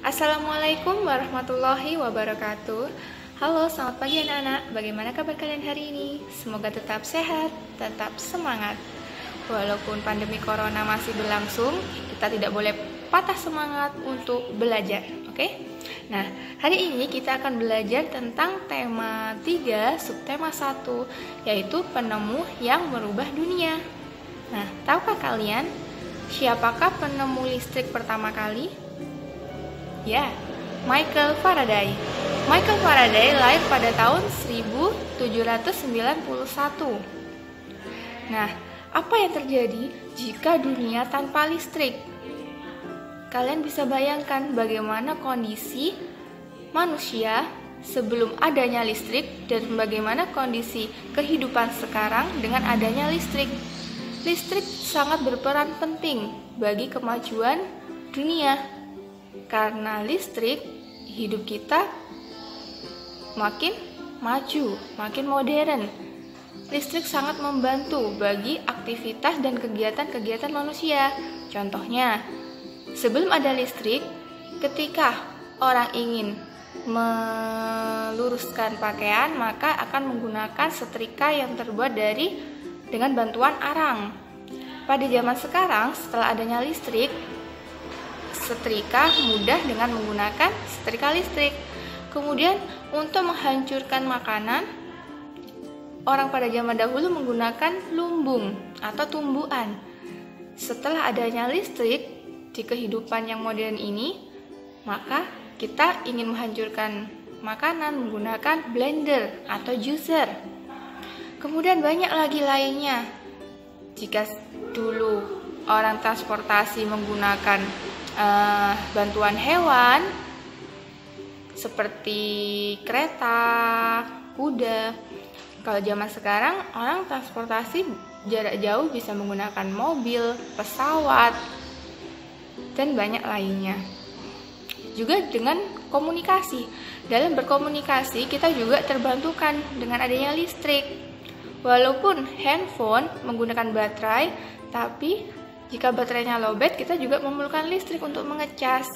Assalamualaikum warahmatullahi wabarakatuh. Halo, selamat pagi anak-anak. Bagaimana kabar kalian hari ini? Semoga tetap sehat, tetap semangat. Walaupun pandemi corona masih berlangsung, kita tidak boleh patah semangat untuk belajar, oke? Nah, hari ini kita akan belajar tentang tema 3, subtema 1, yaitu penemu yang merubah dunia. Nah, tahukah kalian siapakah penemu listrik pertama kali? Ya, Michael Faraday. Michael Faraday lahir pada tahun 1791. Nah, apa yang terjadi jika dunia tanpa listrik? Kalian bisa bayangkan bagaimana kondisi manusia sebelum adanya listrik dan bagaimana kondisi kehidupan sekarang dengan adanya listrik. Listrik sangat berperan penting bagi kemajuan dunia. Karena listrik, hidup kita makin maju, makin modern. Listrik sangat membantu bagi aktivitas dan kegiatan-kegiatan manusia. Contohnya, sebelum ada listrik, ketika orang ingin meluruskan pakaian, maka akan menggunakan setrika yang terbuat dengan bantuan arang. Pada zaman sekarang, setelah adanya listrik, setrika mudah dengan menggunakan setrika listrik. Kemudian untuk menghancurkan makanan, orang pada zaman dahulu menggunakan lumbung atau tumbuhan. Setelah adanya listrik di kehidupan yang modern ini, maka kita ingin menghancurkan makanan menggunakan blender atau juicer. Kemudian banyak lagi lainnya. Jika dulu orang transportasi menggunakan bantuan hewan seperti kereta, kuda. Kalau zaman sekarang orang transportasi jarak jauh bisa menggunakan mobil, pesawat, dan banyak lainnya. Juga dengan komunikasi. Dalam berkomunikasi kita juga terbantukan dengan adanya listrik. Walaupun handphone menggunakan baterai, tapi jika baterainya lowbat, kita juga memerlukan listrik untuk mengecas.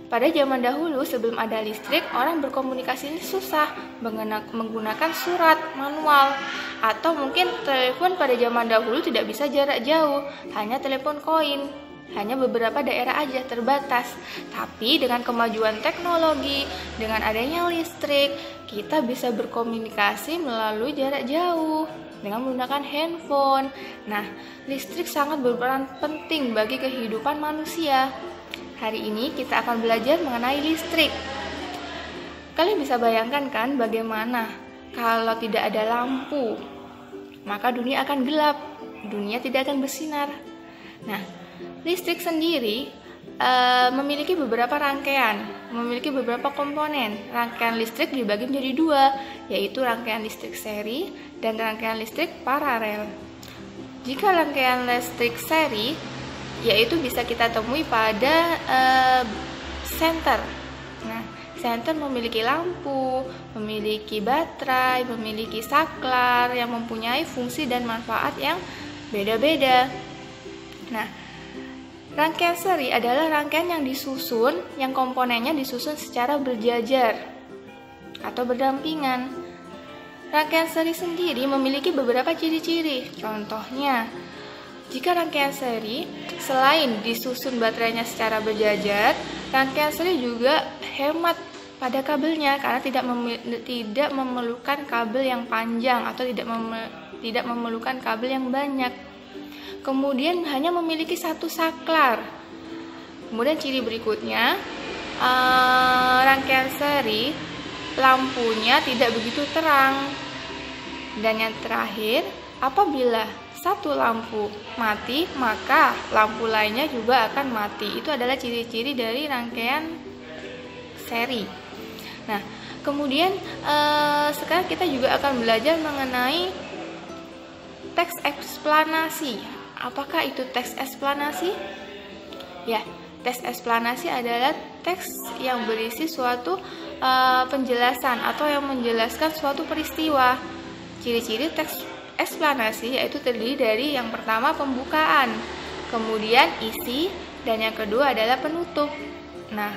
Pada zaman dahulu, sebelum ada listrik, orang berkomunikasi ini susah menggunakan surat manual. Atau mungkin telepon pada zaman dahulu tidak bisa jarak jauh, hanya telepon koin. Hanya beberapa daerah aja terbatas. Tapi dengan kemajuan teknologi, dengan adanya listrik, kita bisa berkomunikasi melalui jarak jauh dengan menggunakan handphone. Nah, listrik sangat berperan penting bagi kehidupan manusia. Hari ini kita akan belajar mengenai listrik. Kalian bisa bayangkan kan bagaimana kalau tidak ada lampu, maka dunia akan gelap, dunia tidak akan bersinar. Nah, listrik sendiri memiliki beberapa rangkaian, memiliki beberapa komponen. Rangkaian listrik dibagi menjadi dua, yaitu rangkaian listrik seri dan rangkaian listrik paralel. Jika rangkaian listrik seri, yaitu bisa kita temui pada senter. Nah, senter memiliki lampu, memiliki baterai, memiliki saklar yang mempunyai fungsi dan manfaat yang beda-beda. Nah, rangkaian seri adalah rangkaian yang disusun, yang komponennya disusun secara berjajar atau berdampingan. Rangkaian seri sendiri memiliki beberapa ciri-ciri. Contohnya, jika rangkaian seri selain disusun baterainya secara berjajar, rangkaian seri juga hemat pada kabelnya karena tidak memerlukan kabel yang panjang atau tidak memerlukan kabel yang banyak. Kemudian hanya memiliki satu saklar. Kemudian ciri berikutnya, rangkaian seri lampunya tidak begitu terang. Dan yang terakhir, apabila satu lampu mati, maka lampu lainnya juga akan mati. Itu adalah ciri-ciri dari rangkaian seri. Nah, kemudian sekarang kita juga akan belajar mengenai teks eksplanasi. Apakah itu teks eksplanasi? Ya, teks eksplanasi adalah teks yang berisi suatu penjelasan atau yang menjelaskan suatu peristiwa. Ciri-ciri teks eksplanasi yaitu terdiri dari yang pertama pembukaan, kemudian isi, dan yang kedua adalah penutup. Nah,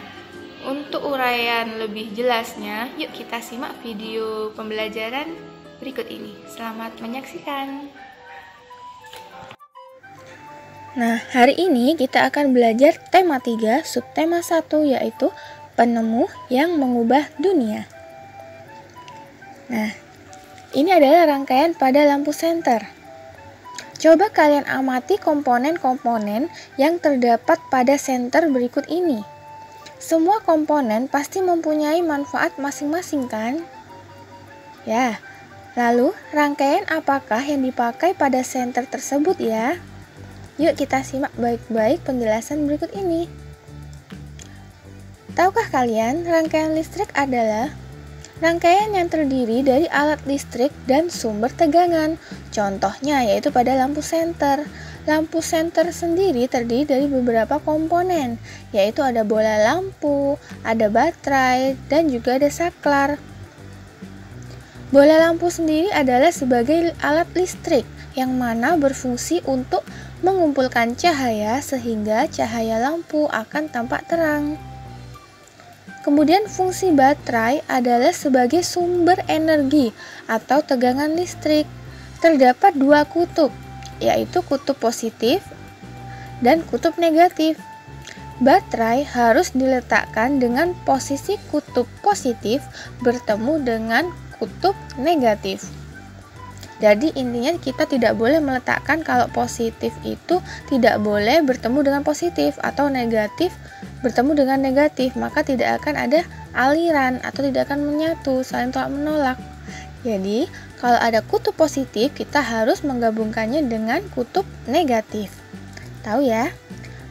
Untuk uraian lebih jelasnya, yuk kita simak video pembelajaran berikut ini. Selamat menyaksikan. Nah, hari ini kita akan belajar tema 3, subtema 1, yaitu penemu yang mengubah dunia. Nah, ini adalah rangkaian pada lampu senter. Coba kalian amati komponen-komponen yang terdapat pada senter berikut ini. Semua komponen pasti mempunyai manfaat masing-masing kan? Ya, lalu rangkaian apakah yang dipakai pada senter tersebut ya? Yuk kita simak baik-baik penjelasan berikut ini. Tahukah kalian rangkaian listrik adalah rangkaian yang terdiri dari alat listrik dan sumber tegangan. Contohnya yaitu pada lampu senter. Lampu senter sendiri terdiri dari beberapa komponen, yaitu ada bola lampu, ada baterai, dan juga ada saklar. Bola lampu sendiri adalah sebagai alat listrik yang mana berfungsi untuk mengumpulkan cahaya sehingga cahaya lampu akan tampak terang. Kemudian fungsi baterai adalah sebagai sumber energi atau tegangan listrik. Terdapat dua kutub, yaitu kutub positif dan kutub negatif. Baterai harus diletakkan dengan posisi kutub positif bertemu dengan kutub negatif. Jadi intinya kita tidak boleh meletakkan kalau positif itu tidak boleh bertemu dengan positif atau negatif bertemu dengan negatif, maka tidak akan ada aliran atau tidak akan menyatu, saling tolak menolak. Jadi kalau ada kutub positif kita harus menggabungkannya dengan kutub negatif. Tahu ya?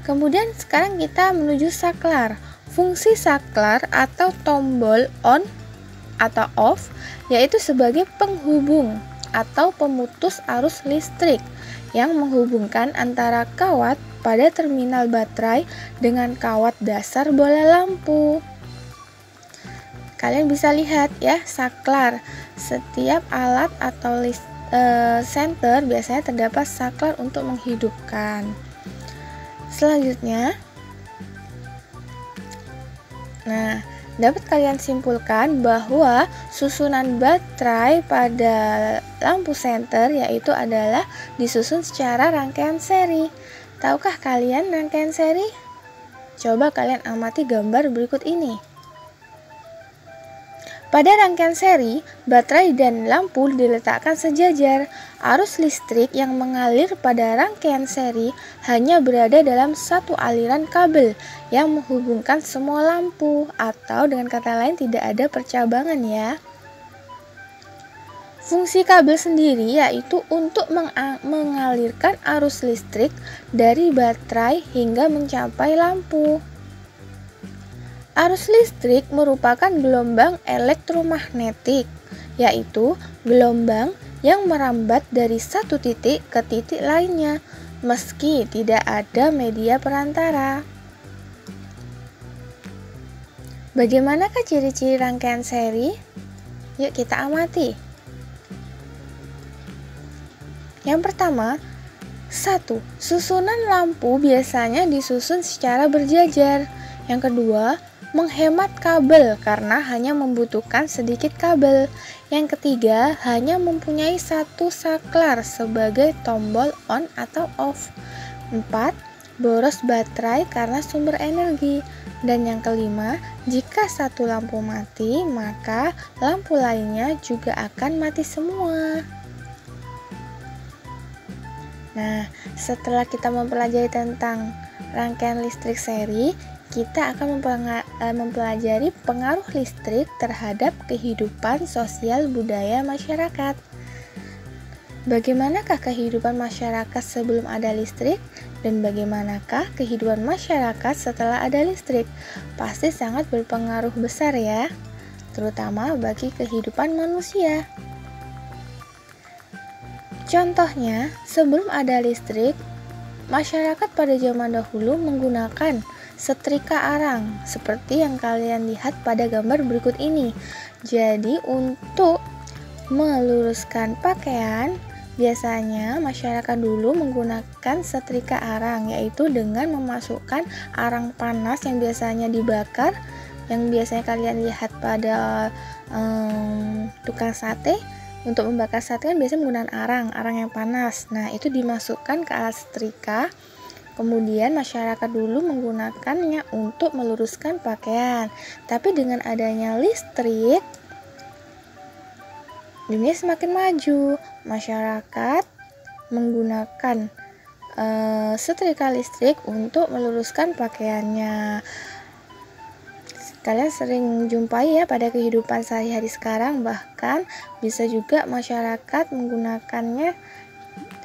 Kemudian sekarang kita menuju saklar. Fungsi saklar atau tombol on atau off yaitu sebagai penghubung atau pemutus arus listrik yang menghubungkan antara kawat pada terminal baterai dengan kawat dasar bola lampu. Kalian bisa lihat ya, saklar. Setiap alat atau senter biasanya terdapat saklar untuk menghidupkan. Selanjutnya, nah, dapat kalian simpulkan bahwa susunan baterai pada lampu senter yaitu adalah disusun secara rangkaian seri. Tahukah kalian rangkaian seri? Coba kalian amati gambar berikut ini. Pada rangkaian seri, baterai dan lampu diletakkan sejajar. Arus listrik yang mengalir pada rangkaian seri hanya berada dalam satu aliran kabel yang menghubungkan semua lampu, atau dengan kata lain tidak ada percabangan ya. Fungsi kabel sendiri yaitu untuk mengalirkan arus listrik dari baterai hingga mencapai lampu. Arus listrik merupakan gelombang elektromagnetik, yaitu gelombang yang merambat dari satu titik ke titik lainnya, meski tidak ada media perantara. Bagaimanakah ciri-ciri rangkaian seri? Yuk kita amati. Yang pertama, 1. Susunan lampu biasanya disusun secara berjajar. Yang kedua, menghemat kabel karena hanya membutuhkan sedikit kabel. Yang ketiga, hanya mempunyai satu saklar sebagai tombol on atau off. 4. Boros baterai karena sumber energi. Dan yang kelima, jika satu lampu mati, maka lampu lainnya juga akan mati semua. Nah, setelah kita mempelajari tentang rangkaian listrik seri, kita akan mempelajari pengaruh listrik terhadap kehidupan sosial budaya masyarakat. Bagaimanakah kehidupan masyarakat sebelum ada listrik? Dan bagaimanakah kehidupan masyarakat setelah ada listrik? Pasti sangat berpengaruh besar ya, terutama bagi kehidupan manusia. Contohnya, sebelum ada listrik, masyarakat pada zaman dahulu menggunakan setrika arang seperti yang kalian lihat pada gambar berikut ini. Jadi untuk meluruskan pakaian, biasanya masyarakat dulu menggunakan setrika arang, yaitu dengan memasukkan arang panas yang biasanya dibakar yang biasanya kalian lihat pada tukang sate. Untuk membakar sate kan biasanya menggunakan arang yang panas. Nah, itu dimasukkan ke alat setrika. Kemudian masyarakat dulu menggunakannya untuk meluruskan pakaian. Tapi dengan adanya listrik, dunia semakin maju. Masyarakat menggunakan setrika listrik untuk meluruskan pakaiannya. Kalian sering jumpai ya pada kehidupan sehari-hari sekarang, bahkan bisa juga masyarakat menggunakannya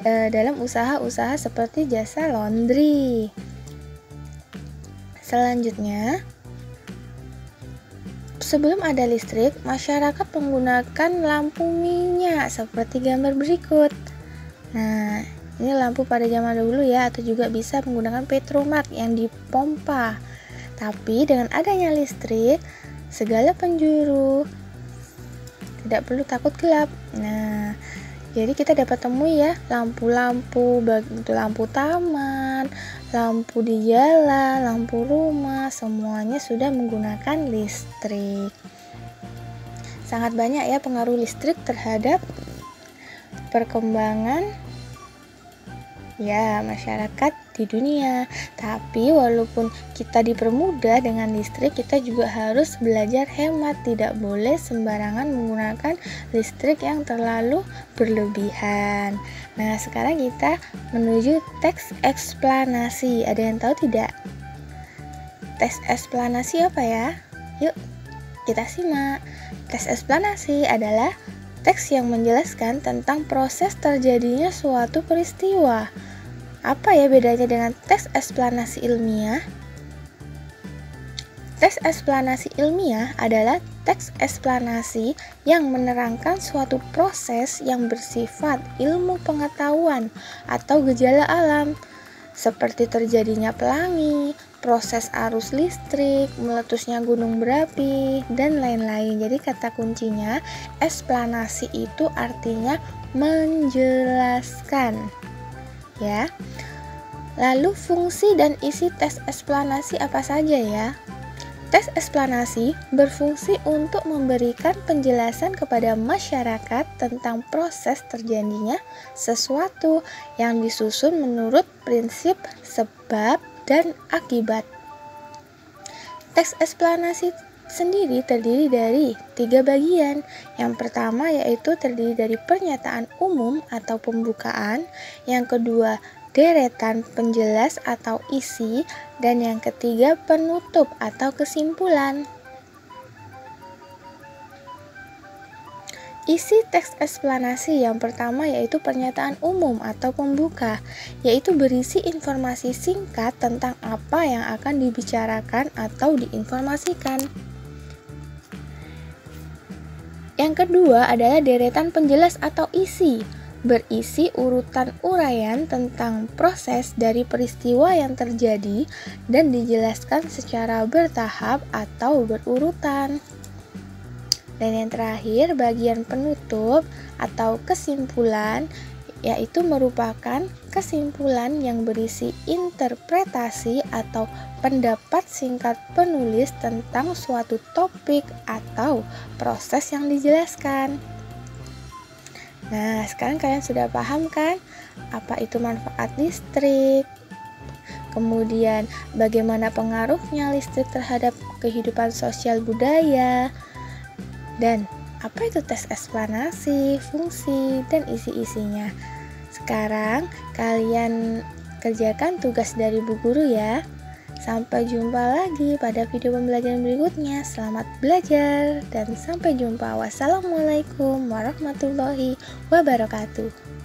dalam usaha-usaha seperti jasa laundry. Selanjutnya, sebelum ada listrik, masyarakat menggunakan lampu minyak seperti gambar berikut. Nah, ini lampu pada zaman dahulu ya, atau juga bisa menggunakan petromak yang dipompa. Tapi dengan adanya listrik, segala penjuru tidak perlu takut gelap. Nah, jadi kita dapat temui ya lampu-lampu, baik itu lampu taman, lampu di jalan, lampu rumah, semuanya sudah menggunakan listrik. Sangat banyak ya pengaruh listrik terhadap perkembangan ya masyarakat di dunia. Tapi walaupun kita dipermudah dengan listrik, kita juga harus belajar hemat. Tidak boleh sembarangan menggunakan listrik yang terlalu berlebihan. Nah, sekarang kita menuju teks eksplanasi. Ada yang tahu tidak? Teks eksplanasi apa ya? Yuk kita simak. Teks eksplanasi adalah teks yang menjelaskan tentang proses terjadinya suatu peristiwa. Apa ya bedanya dengan teks eksplanasi ilmiah? Teks eksplanasi ilmiah adalah teks eksplanasi yang menerangkan suatu proses yang bersifat ilmu pengetahuan atau gejala alam, seperti terjadinya pelangi, proses arus listrik, meletusnya gunung berapi, dan lain-lain. Jadi kata kuncinya, eksplanasi itu artinya menjelaskan. Ya. Lalu fungsi dan isi teks eksplanasi apa saja ya? Teks eksplanasi berfungsi untuk memberikan penjelasan kepada masyarakat tentang proses terjadinya sesuatu yang disusun menurut prinsip sebab dan akibat. Teks eksplanasi sendiri terdiri dari 3 bagian. Yang pertama yaitu terdiri dari pernyataan umum atau pembukaan, yang kedua deretan penjelas atau isi, dan yang ketiga penutup atau kesimpulan. Isi teks eksplanasi yang pertama yaitu pernyataan umum atau pembuka, yaitu berisi informasi singkat tentang apa yang akan dibicarakan atau diinformasikan. Yang kedua adalah deretan penjelas atau isi, berisi urutan uraian tentang proses dari peristiwa yang terjadi dan dijelaskan secara bertahap atau berurutan. Dan yang terakhir, bagian penutup atau kesimpulan, yaitu merupakan kesimpulan yang berisi interpretasi atau pendapat singkat penulis tentang suatu topik atau proses yang dijelaskan. Nah, sekarang kalian sudah paham kan apa itu manfaat listrik? Kemudian bagaimana pengaruhnya listrik terhadap kehidupan sosial budaya? Dan apa itu teks eksplanasi, fungsi, dan isi-isinya? Sekarang kalian kerjakan tugas dari Bu Guru ya. Sampai jumpa lagi pada video pembelajaran berikutnya. Selamat belajar dan sampai jumpa. Wassalamualaikum warahmatullahi wabarakatuh.